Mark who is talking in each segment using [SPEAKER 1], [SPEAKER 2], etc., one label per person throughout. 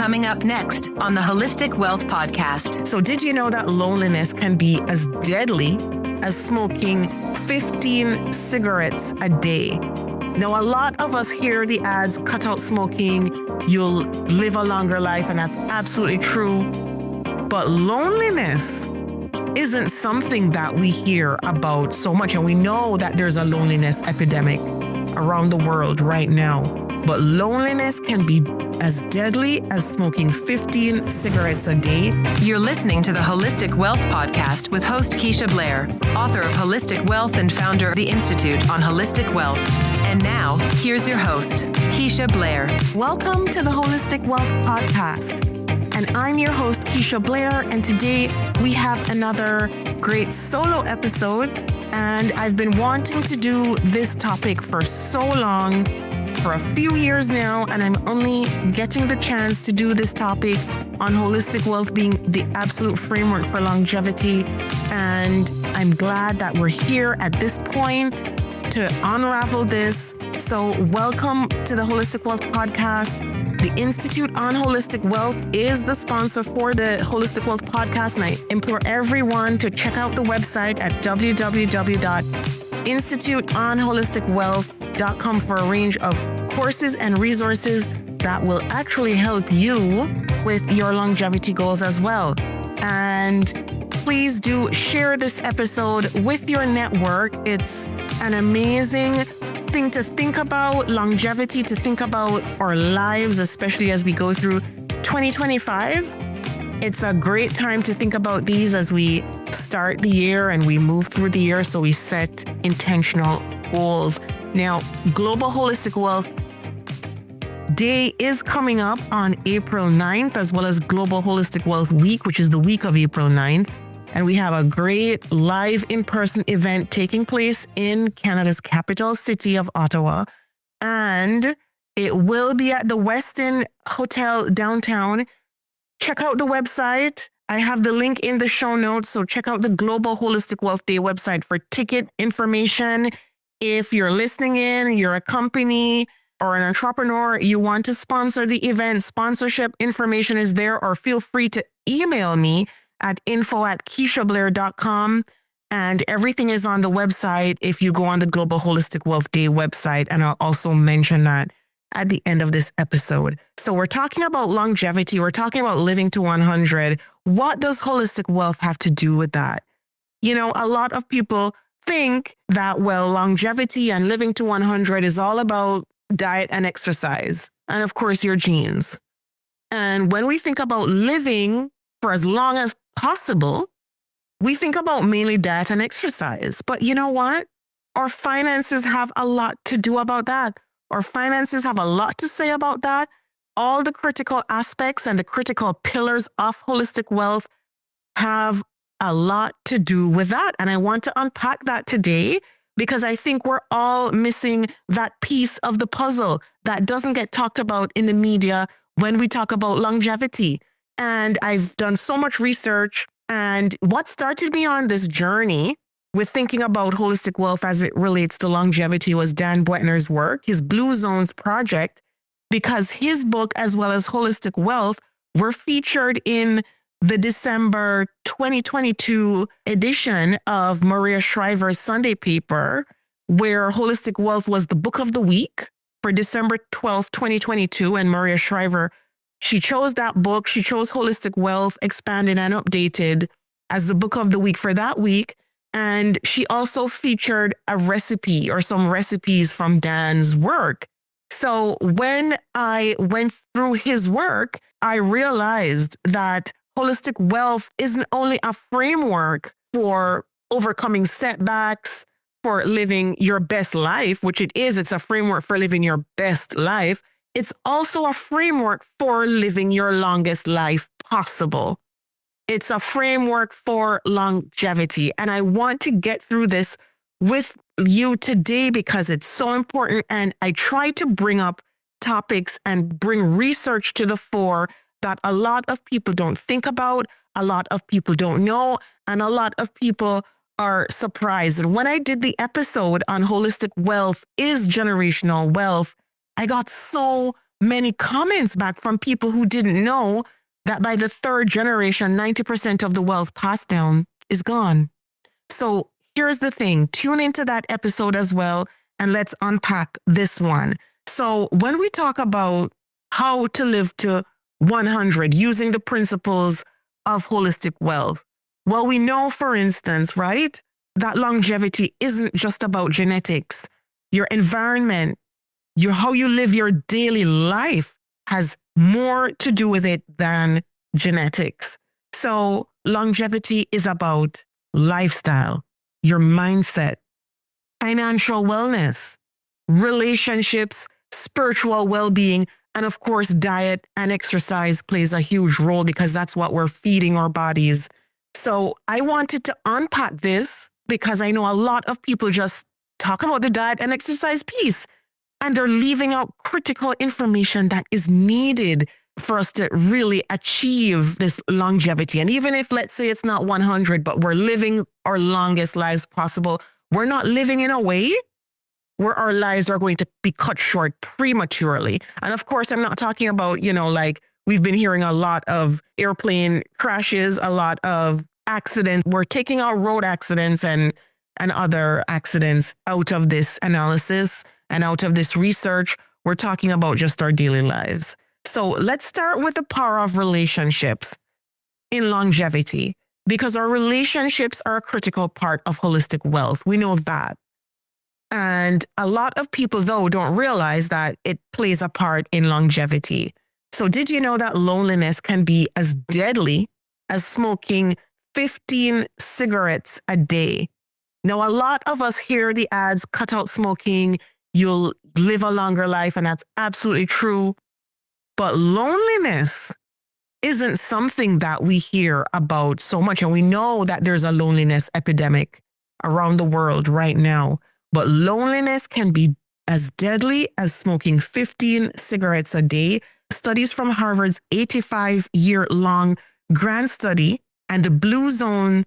[SPEAKER 1] coming up next on the Holistic Wealth Podcast.
[SPEAKER 2] So did you know that loneliness can be as deadly as smoking 15 cigarettes a day? Now, a lot of us hear the ads, cut out smoking, you'll live a longer life, and that's absolutely true. But loneliness isn't something that we hear about so much, and we know that there's a loneliness epidemic around the world right now. But loneliness can be as deadly as smoking 15 cigarettes a day.
[SPEAKER 1] You're listening to the Holistic Wealth Podcast with host Keisha Blair, author of Holistic Wealth and founder of the Institute on Holistic Wealth. And now, here's your host, Keisha Blair.
[SPEAKER 2] Welcome to the Holistic Wealth Podcast. And I'm your host, Keisha Blair. And today we have another great solo episode. And I've been wanting to do this topic for so long, for a few years now, and I'm only getting the chance to do this topic on holistic wealth being the absolute framework for longevity. And I'm glad that we're here at this point to unravel this. So welcome to the Holistic Wealth Podcast. The Institute on Holistic Wealth is the sponsor for the Holistic Wealth Podcast, and I implore everyone to check out the website at www.instituteonholisticwealth.com for a range of courses and resources that will actually help you with your longevity goals as well. And please do share this episode with your network. It's an amazing thing to think about, longevity, to think about our lives, especially as we go through 2025. It's a great time to think about these as we start the year and we move through the year, so we set intentional goals. Now, Global Holistic Wealth Day is coming up on April 9th, as well as Global Holistic Wealth Week, which is the week of April 9th. And we have a great live in-person event taking place in Canada's capital city of Ottawa. And it will be at the Westin Hotel downtown. Check out the website. I have the link in the show notes. So check out the Global Holistic Wealth Day website for ticket information. If you're listening in, you're a company or an entrepreneur, you want to sponsor the event, sponsorship information is there, or feel free to email me at info@keishablair.com. And everything is on the website if you go on the Global Holistic Wealth Day website. And I'll also mention that at the end of this episode. So we're talking about longevity. We're talking about living to 100. What does holistic wealth have to do with that? You know, a lot of people think that, well, longevity and living to 100 is all about diet and exercise. And of course, your genes. And when we think about living for as long as possible, we think about mainly diet and exercise. But you know what? Our finances have a lot to do about that. Our finances have a lot to say about that. All the critical aspects and the critical pillars of holistic wealth have a lot to do with that. And I want to unpack that today because I think we're all missing that piece of the puzzle that doesn't get talked about in the media when we talk about longevity. And I've done so much research, and what started me on this journey with thinking about holistic wealth as it relates to longevity was Dan Buettner's work, his Blue Zones project, because his book as well as Holistic Wealth were featured in the December 2022 edition of Maria Shriver's Sunday paper, where Holistic Wealth was the book of the week for December 12th, 2022. And Maria Shriver, she chose that book. She chose Holistic Wealth, Expanded and Updated, as the book of the week for that week. And she also featured a recipe or some recipes from Dan's work. So when I went through his work, I realized that holistic wealth isn't only a framework for overcoming setbacks, for living your best life, which it is. It's a framework for living your best life. It's also a framework for living your longest life possible. It's a framework for longevity. And I want to get through this with you today because it's so important. And I try to bring up topics and bring research to the fore that a lot of people don't think about, a lot of people don't know, and a lot of people are surprised. And when I did the episode on holistic wealth is generational wealth, I got so many comments back from people who didn't know that by the third generation, 90% of the wealth passed down is gone. So here's the thing. Tune into that episode as well, and let's unpack this one. So when we talk about how to live to 100 using the principles of holistic wealth, well, we know, for instance, right, that longevity isn't just about genetics. Your environment, how you live your daily life has more to do with it than genetics. So longevity is about lifestyle, your mindset, financial wellness, relationships, spiritual well-being, and of course, diet and exercise plays a huge role because that's what we're feeding our bodies. So I wanted to unpack this because I know a lot of people just talk about the diet and exercise piece, and they're leaving out critical information that is needed for us to really achieve this longevity. And even if, let's say, it's not 100, but we're living our longest lives possible, we're not living in a way where our lives are going to be cut short prematurely. And of course, I'm not talking about, like we've been hearing a lot of airplane crashes, a lot of accidents. We're taking our road accidents and other accidents out of this analysis and out of this research. We're talking about just our daily lives. So let's start with the power of relationships in longevity, because our relationships are a critical part of holistic wealth. We know that. And a lot of people, though, don't realize that it plays a part in longevity. So did you know that loneliness can be as deadly as smoking 15 cigarettes a day? Now, a lot of us hear the ads, cut out smoking, you'll live a longer life, and that's absolutely true. But loneliness isn't something that we hear about so much. And we know that there's a loneliness epidemic around the world right now. But loneliness can be as deadly as smoking 15 cigarettes a day. Studies from Harvard's 85-year-long grant study and the Blue Zone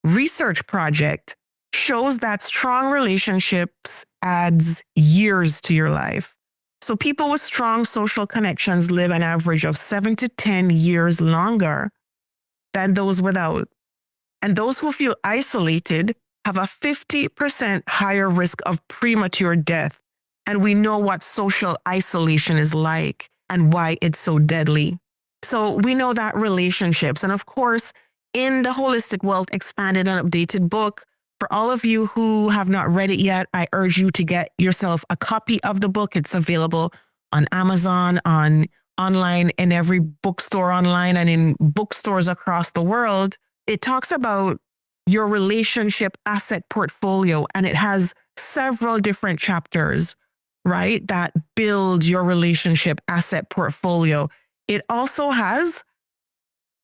[SPEAKER 2] research project shows that strong relationships adds years to your life. So people with strong social connections live an average of 7 to 10 years longer than those without. And those who feel isolated have a 50% higher risk of premature death. And we know what social isolation is like and why it's so deadly. So we know that relationships, and of course, in the Holistic Wealth Expanded and Updated book, for all of you who have not read it yet, I urge you to get yourself a copy of the book. It's available on Amazon, online, in every bookstore online, and in bookstores across the world. It talks about your relationship asset portfolio, and it has several different chapters, right, that build your relationship asset portfolio. It also has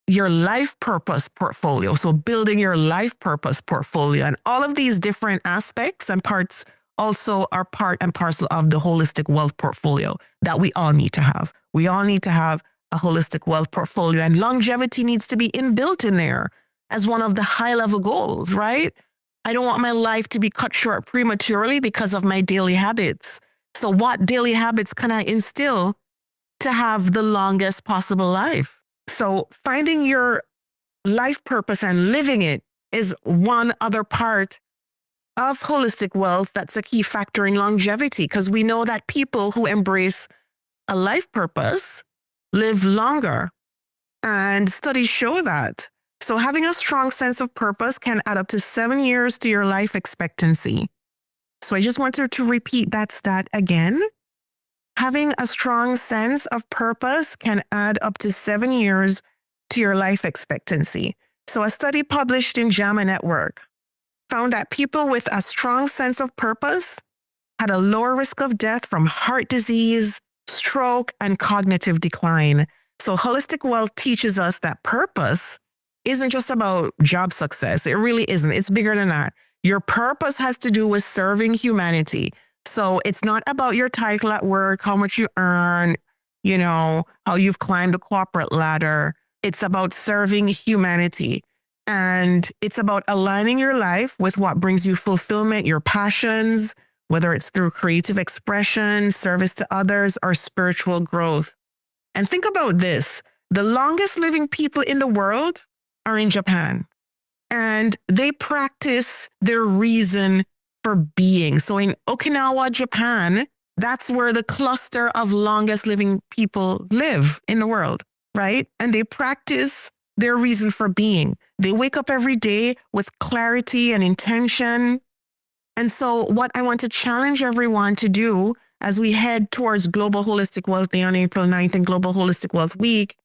[SPEAKER 2] your life purpose portfolio. So building your life purpose portfolio, and all of these different aspects and parts also are part and parcel of the holistic wealth portfolio that we all need to have. We all need to have a holistic wealth portfolio, and longevity needs to be inbuilt in there as one of the high level goals, right? I don't want my life to be cut short prematurely because of my daily habits. So what daily habits can I instill to have the longest possible life? So finding your life purpose and living it is one other part of holistic wealth that's a key factor in longevity, because we know that people who embrace a life purpose live longer, and studies show that. So having a strong sense of purpose can add up to 7 years to your life expectancy. So I just wanted to repeat that stat again. Having a strong sense of purpose can add up to 7 years to your life expectancy. So a study published in JAMA Network found that people with a strong sense of purpose had a lower risk of death from heart disease, stroke, and cognitive decline. So holistic wealth teaches us that purpose isn't just about job success. It really isn't. It's bigger than that. Your purpose has to do with serving humanity. So it's not about your title at work, how much you earn, how you've climbed the corporate ladder. It's about serving humanity. And it's about aligning your life with what brings you fulfillment, your passions, whether it's through creative expression, service to others, or spiritual growth. And think about this. The longest living people in the world are in Japan, and they practice their reason for being. So in Okinawa, Japan, that's where the cluster of longest living people live in the world, right? And they practice their reason for being. They wake up every day with clarity and intention. And so what I want to challenge everyone to do as we head towards Global Holistic Wealth Day on April 9th and Global Holistic Wealth Week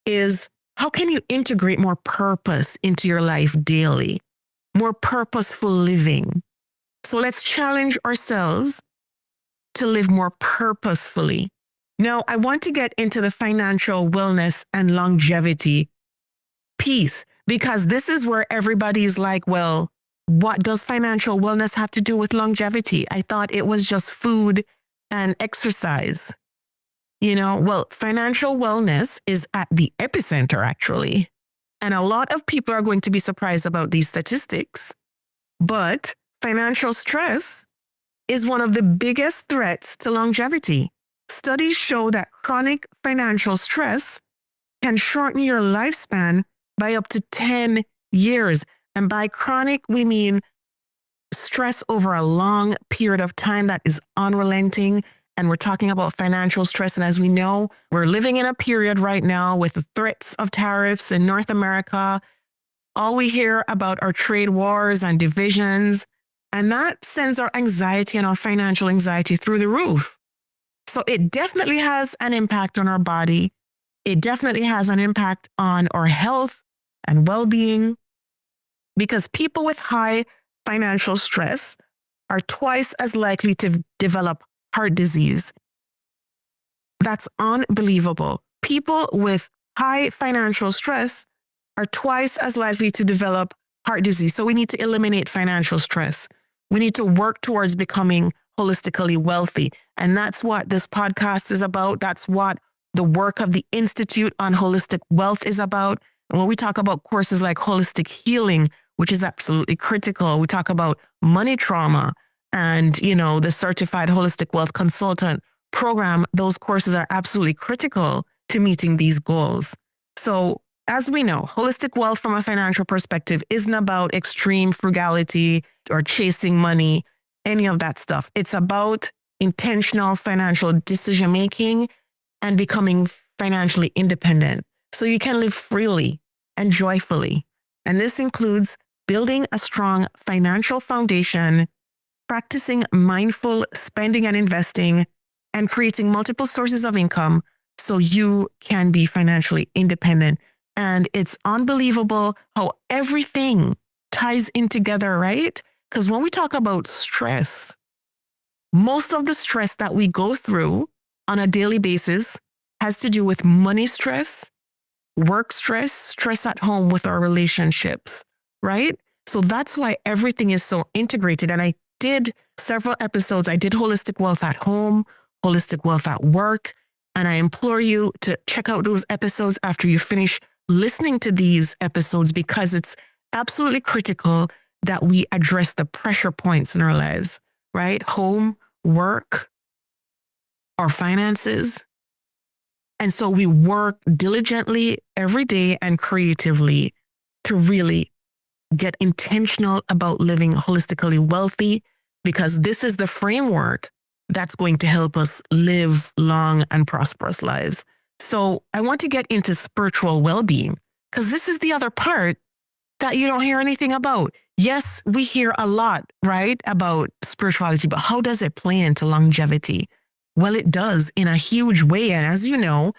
[SPEAKER 2] is, how can you integrate more purpose into your life daily? More purposeful living. So let's challenge ourselves to live more purposefully. Now, I want to get into the financial wellness and longevity piece, because this is where everybody's like, well, what does financial wellness have to do with longevity? I thought it was just food and exercise. Well, financial wellness is at the epicenter, actually. And a lot of people are going to be surprised about these statistics. But financial stress is one of the biggest threats to longevity. Studies show that chronic financial stress can shorten your lifespan by up to 10 years. And by chronic, we mean stress over a long period of time that is unrelenting. And we're talking about financial stress. And as we know, we're living in a period right now with the threats of tariffs in North America. All we hear about are trade wars and divisions. And that sends our anxiety and our financial anxiety through the roof. So it definitely has an impact on our body. It definitely has an impact on our health and well-being, because people with high financial stress are twice as likely to develop heart disease. That's unbelievable. People with high financial stress are twice as likely to develop heart disease. So we need to eliminate financial stress. We need to work towards becoming holistically wealthy. And that's what this podcast is about. That's what the work of the Institute on Holistic Wealth is about. And when we talk about courses like holistic healing, which is absolutely critical, we talk about money trauma and, the certified holistic wealth consultant program. Those courses are absolutely critical to meeting these goals. So as we know, holistic wealth from a financial perspective isn't about extreme frugality or chasing money, any of that stuff. It's about intentional financial decision-making and becoming financially independent so you can live freely and joyfully. And this includes building a strong financial foundation, practicing mindful spending and investing, and creating multiple sources of income so you can be financially independent. And it's unbelievable how everything ties in together, right? Because when we talk about stress, most of the stress that we go through on a daily basis has to do with money stress, work stress, stress at home with our relationships, right? So that's why everything is so integrated. And I did several episodes. I did Holistic Wealth at Home, Holistic Wealth at Work. And I implore you to check out those episodes after you finish listening to these episodes, because it's absolutely critical that we address the pressure points in our lives, right? Home, work, our finances. And so we work diligently every day and creatively to really get intentional about living holistically wealthy, because this is the framework that's going to help us live long and prosperous lives. So I want to get into spiritual well-being, because this is the other part that you don't hear anything about. Yes, we hear a lot, right, about spirituality, but how does it play into longevity? Well, it does in a huge way. And as you know,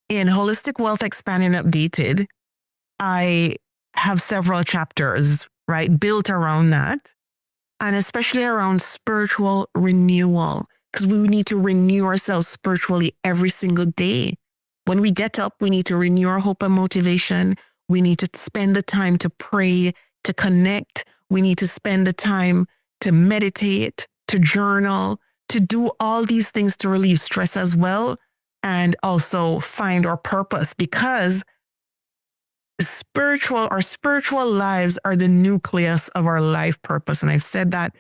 [SPEAKER 2] in Holistic Wealth Expanded and Updated, I have several chapters, right, built around that, and especially around spiritual renewal, because we need to renew ourselves spiritually every single day. When we get up, we need to renew our hope and motivation. We need to spend the time to pray, to connect. We need to spend the time to meditate, to journal, to do all these things to relieve stress as well, and also find our purpose, because our spiritual lives are the nucleus of our life purpose. And I've said that,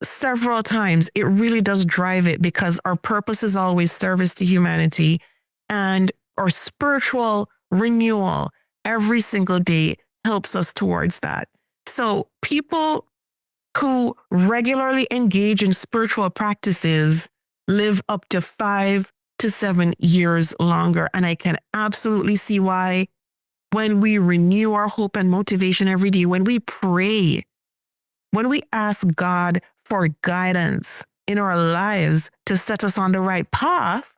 [SPEAKER 2] several times, it really does drive it because our purpose is always service to humanity and our spiritual renewal every single day helps us towards that. So people who regularly engage in spiritual practices live up to 5 to 7 years longer. And I can absolutely see why when we renew our hope and motivation every day, when we pray, when we ask God for guidance in our lives to set us on the right path,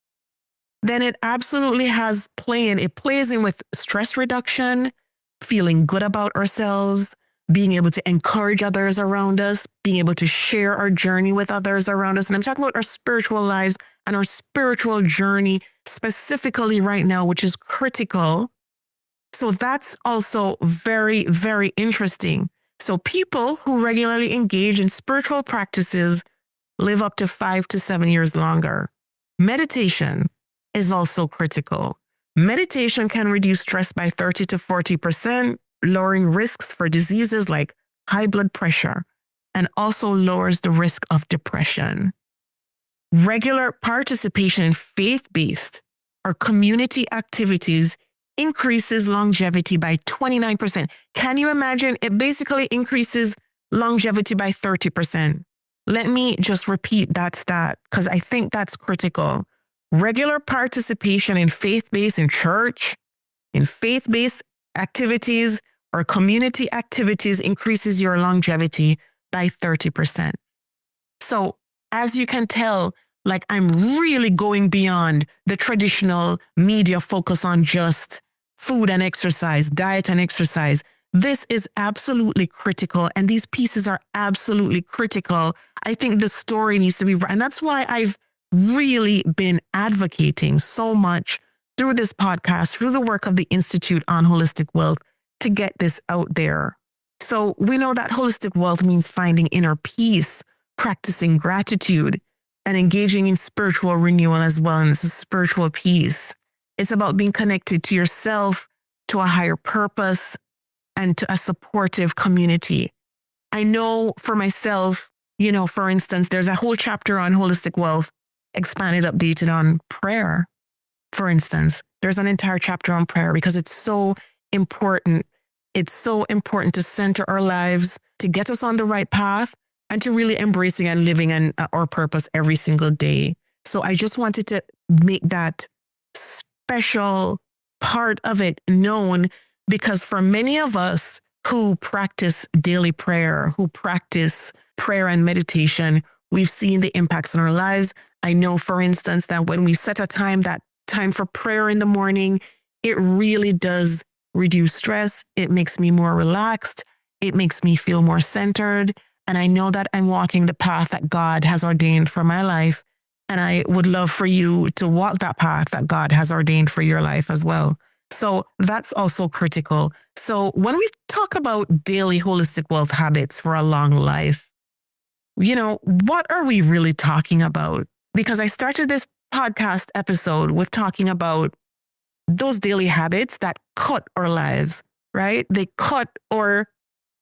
[SPEAKER 2] then it absolutely it plays in with stress reduction, feeling good about ourselves, being able to encourage others around us, being able to share our journey with others around us. And I'm talking about our spiritual lives and our spiritual journey specifically right now, which is critical. So that's also very, very interesting. So people who regularly engage in spiritual practices live up to 5 to 7 years longer. Meditation is also critical. Meditation can reduce stress by 30 to 40%, lowering risks for diseases like high blood pressure, and also lowers the risk of depression. Regular participation in faith-based or community activities increases longevity by 29%. Can you imagine? It basically increases longevity by 30%. Let me just repeat that stat because I think that's critical. Regular participation in faith-based in church, in faith-based activities or community activities increases your longevity by 30%. So as you can tell, I'm really going beyond the traditional media focus on just food and exercise, diet and exercise. This is absolutely critical. And these pieces are absolutely critical. I think the story needs to be right. And that's why I've really been advocating so much through this podcast, through the work of the Institute on Holistic Wealth to get this out there. So we know that holistic wealth means finding inner peace, practicing gratitude, and engaging in spiritual renewal as well. And this is spiritual peace. It's about being connected to yourself, to a higher purpose, and to a supportive community. I know for myself, for instance, there's a whole chapter on holistic wealth, expanded, updated on prayer. For instance, there's an entire chapter on prayer because it's so important. It's so important to center our lives, to get us on the right path, and to really embracing and living our purpose every single day. So I just wanted to make that special part of it known because for many of us who practice daily prayer, who practice prayer and meditation, we've seen the impacts in our lives. I know, for instance, that when we set that time for prayer in the morning, it really does reduce stress. It makes me more relaxed. It makes me feel more centered. And I know that I'm walking the path that God has ordained for my life. And I would love for you to walk that path that God has ordained for your life as well. So that's also critical. So when we talk about daily holistic wealth habits for a long life, what are we really talking about? Because I started this podcast episode with talking about those daily habits that cut our lives, right? They cut our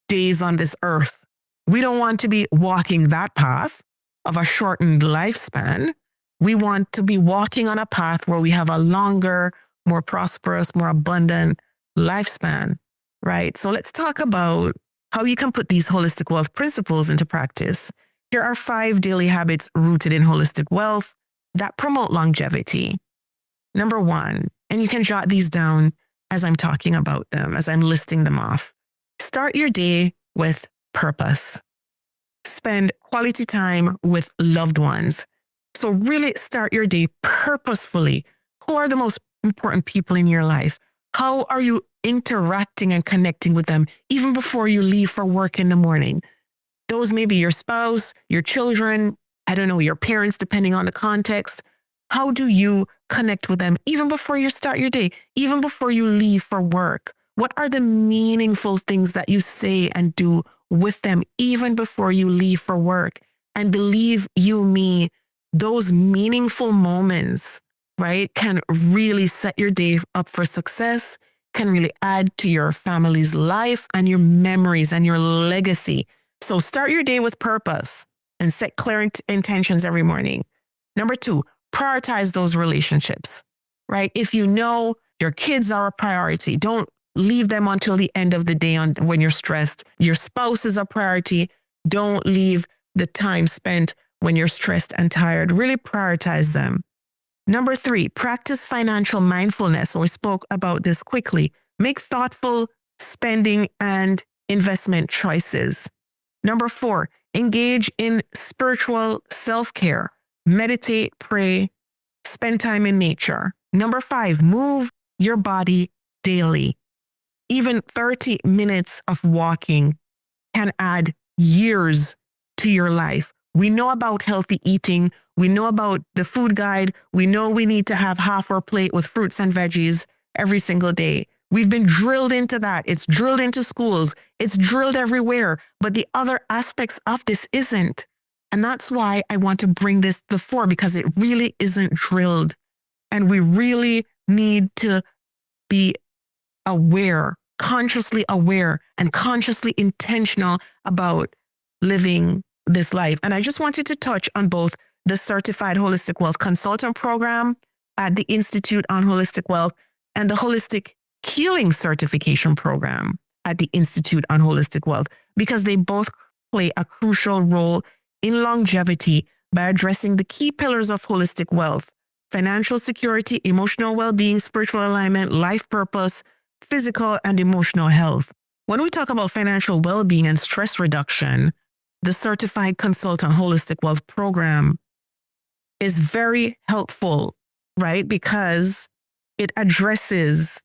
[SPEAKER 2] days on this earth. We don't want to be walking that path of a shortened lifespan. We want to be walking on a path where we have a longer, more prosperous, more abundant lifespan, right? So let's talk about how you can put these holistic wealth principles into practice. Here are 5 daily habits rooted in holistic wealth that promote longevity. Number 1, and you can jot these down as I'm talking about them, as I'm listing them off. Start your day with purpose. Spend quality time with loved ones. So really start your day purposefully. Who are the most important people in your life? How are you interacting and connecting with them even before you leave for work in the morning? Those may be your spouse, your children, your parents, depending on the context. How do you connect with them even before you start your day, even before you leave for work? What are the meaningful things that you say and do with them even before you leave for work? And believe you me, those meaningful moments, right, can really set your day up for success, can really add to your family's life and your memories and your legacy. So start your day with purpose and set clear intentions every morning. Number 2, prioritize those relationships, right? If you know your kids are a priority, don't leave them until the end of the day when you're stressed. Your spouse is a priority. Don't leave the time spent when you're stressed and tired. Really prioritize them. Number 3, practice financial mindfulness. We spoke about this quickly. Make thoughtful spending and investment choices. Number 4, engage in spiritual self-care. Meditate, pray, spend time in nature. Number 5, move your body daily. Even 30 minutes of walking can add years to your life. We know about healthy eating. We know about the food guide. We know we need to have half our plate with fruits and veggies every single day. We've been drilled into that. It's drilled into schools. It's drilled everywhere. But the other aspects of this isn't. And that's why I want to bring this to the fore, because it really isn't drilled. And we really need to be aware, consciously aware, and consciously intentional about living this life. And I just wanted to touch on both the Certified Holistic Wealth Consultant Program at the Institute on Holistic Wealth and the Holistic Healing Certification Program at the Institute on Holistic Wealth, because they both play a crucial role in longevity by addressing the key pillars of holistic wealth: financial security, emotional well-being, spiritual alignment, life purpose, physical and emotional health. When we talk about financial well-being and stress reduction, the Certified Consultant Holistic Wealth Program is very helpful, right? Because it addresses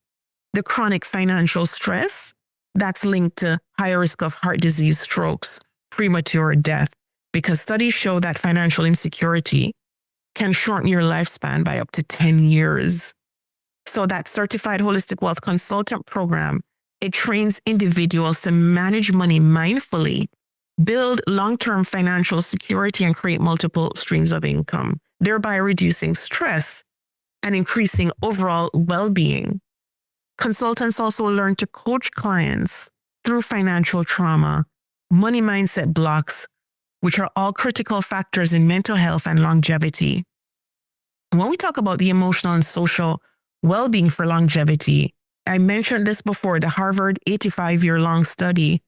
[SPEAKER 2] the chronic financial stress that's linked to higher risk of heart disease, strokes, premature death, because studies show that financial insecurity can shorten your lifespan by up to 10 years. So that Certified Holistic Wealth Consultant Program, it trains individuals to manage money mindfully, build long-term financial security, and create multiple streams of income, thereby reducing stress and increasing overall well-being. Consultants also learn to coach clients through financial trauma, money mindset blocks, which are all critical factors in mental health and longevity. When we talk about the emotional and social well-being for longevity, I mentioned this before, the Harvard 85-year-long study,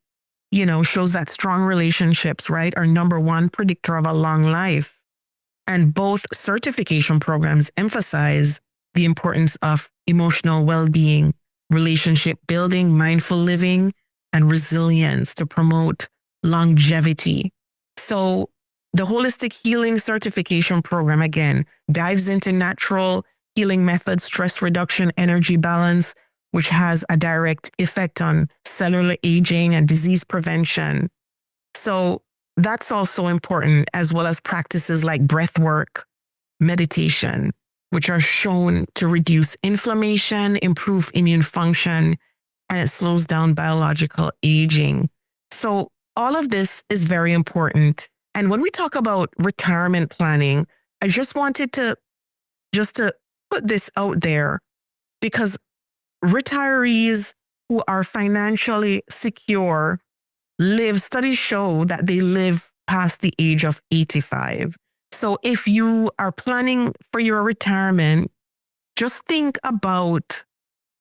[SPEAKER 2] shows that strong relationships, right, are number one predictor of a long life. And both certification programs emphasize the importance of emotional well-being, relationship building, mindful living, and resilience to promote longevity. So the Holistic Healing Certification Program, again, dives into natural healing methods, stress reduction, energy balance, which has a direct effect on cellular aging and disease prevention. So that's also important, as well as practices like breath work, meditation, which are shown to reduce inflammation, improve immune function, and it slows down biological aging. So all of this is very important. And when we talk about retirement planning, I just wanted to put this out there, because retirees who are financially secure studies show that they live past the age of 85. So if you are planning for your retirement, just think about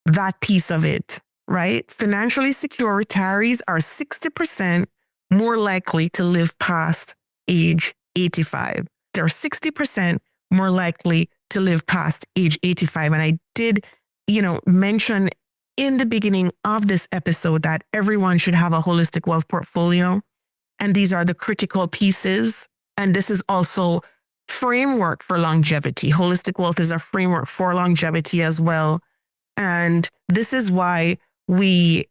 [SPEAKER 2] that piece of it, right? Financially secure retirees are 60% more likely to live past age 85. They're 60% more likely to live past age 85. And I did, mention in the beginning of this episode that everyone should have a holistic wealth portfolio. And these are the critical pieces. And this is also framework for longevity. Holistic wealth is a framework for longevity as well. And this is why we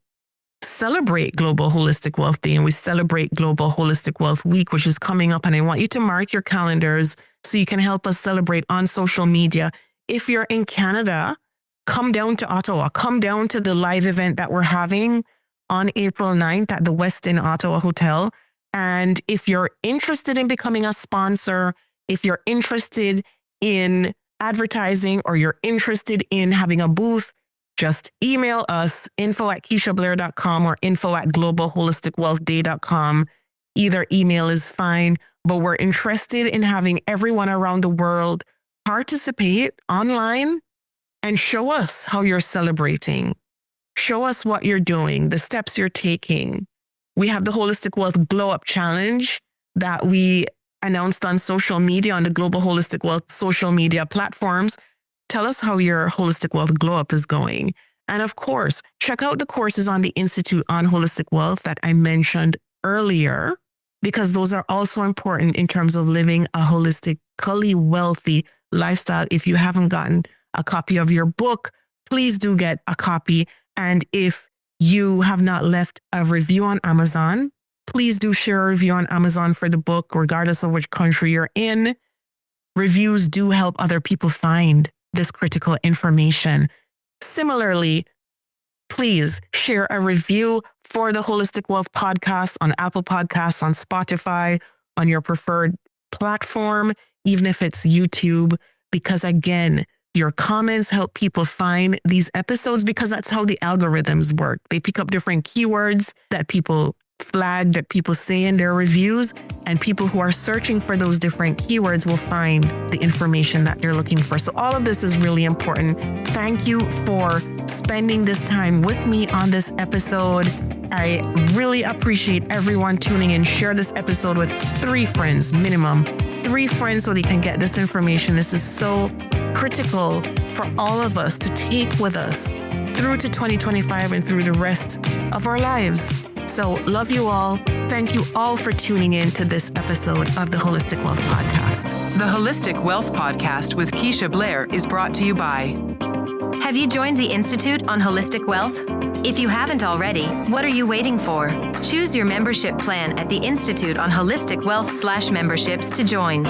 [SPEAKER 2] celebrate Global Holistic Wealth Day and we celebrate Global Holistic Wealth Week, which is coming up. And I want you to mark your calendars so you can help us celebrate on social media. If you're in Canada, come down to Ottawa, come down to the live event that we're having on April 9th at the Westin Ottawa Hotel. And if you're interested in becoming a sponsor, if you're interested in advertising, or you're interested in having a booth, just email us info@keishablair.com or info@globalholisticwealthday.com. either email is fine, but we're interested in having everyone around the world participate online and show us how you're celebrating. Show us what you're doing, the steps you're taking. We have the Holistic Wealth Glow Up Challenge that we announced on social media, on the Global Holistic Wealth social media platforms. Tell us how your Holistic Wealth Glow Up is going. And of course, check out the courses on the Institute on Holistic Wealth that I mentioned earlier, because those are also important in terms of living a holistically wealthy lifestyle. If you haven't gotten a copy of your book, please do get a copy. And if you have not left a review on Amazon, please do share a review on Amazon for the book, regardless of which country you're in. Reviews do help other people find this critical information. Similarly, please share a review for the Holistic Wealth Podcast on Apple Podcasts, on Spotify, on your preferred platform, even if it's YouTube, because again, your comments help people find these episodes, because that's how the algorithms work. They pick up different keywords that people flag, that people say in their reviews, and people who are searching for those different keywords will find the information that they're looking for. So all of this is really important. Thank you for spending this time with me on this episode. I really appreciate everyone tuning in. Share this episode with 3 friends, minimum 3 friends, so they can get this information. This is so critical for all of us to take with us through to 2025 and through the rest of our lives. So love you all. Thank you all for tuning in to this episode of the Holistic Wealth Podcast.
[SPEAKER 1] The Holistic Wealth Podcast with Keisha Blair is brought to you by... Have you joined the Institute on Holistic Wealth? If you haven't already, what are you waiting for? Choose your membership plan at the Institute on Holistic Wealth/memberships to join.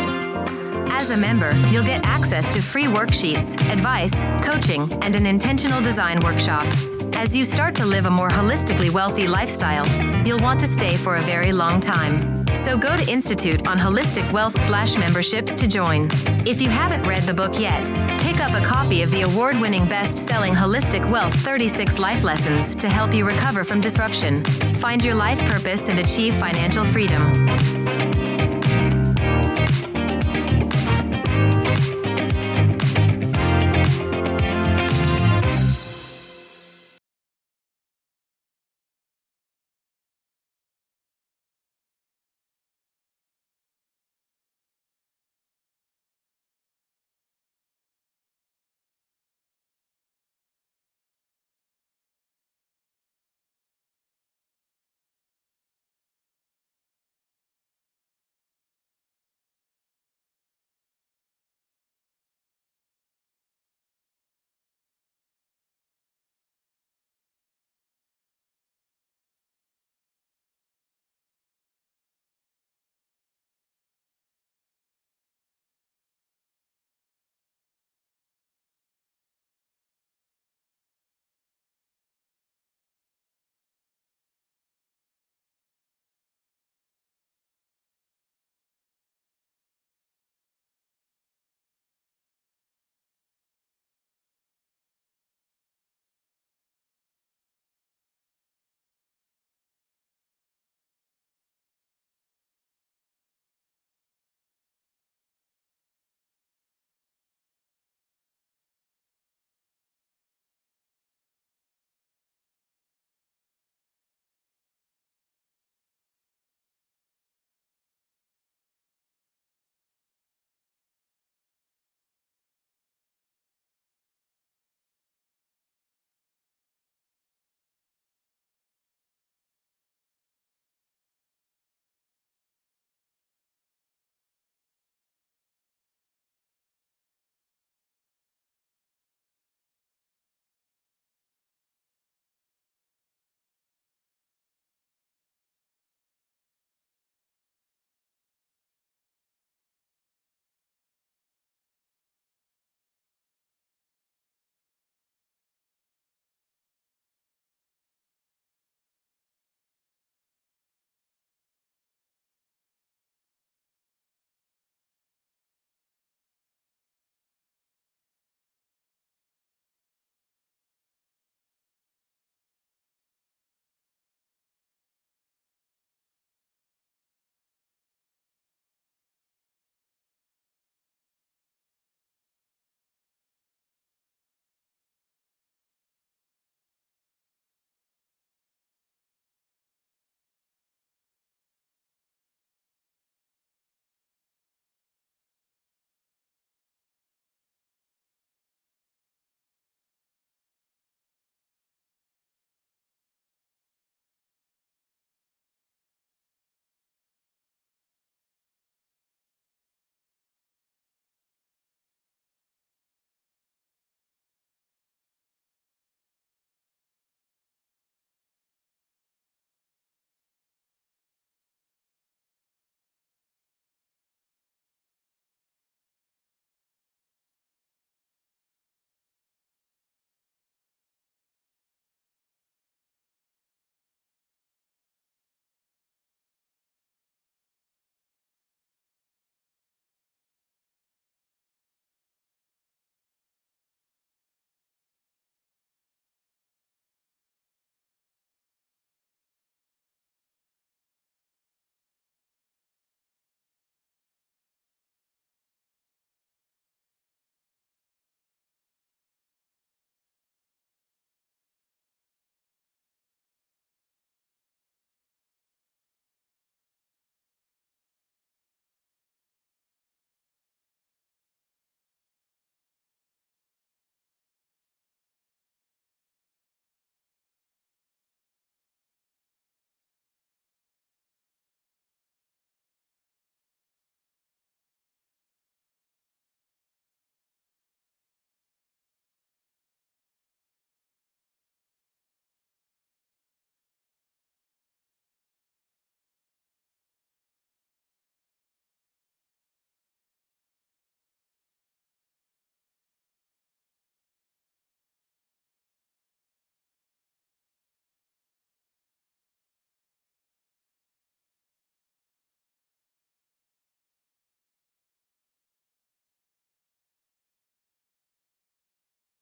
[SPEAKER 1] As a member, you'll get access to free worksheets, advice, coaching, and an intentional design workshop. As you start to live a more holistically wealthy lifestyle, you'll want to stay for a very long time. So go to Institute on Holistic Wealth/memberships to join. If you haven't read the book yet, pick up a copy of the award-winning best-selling Holistic Wealth 36 Life Lessons to help you recover from disruption, find your life purpose, and achieve financial freedom.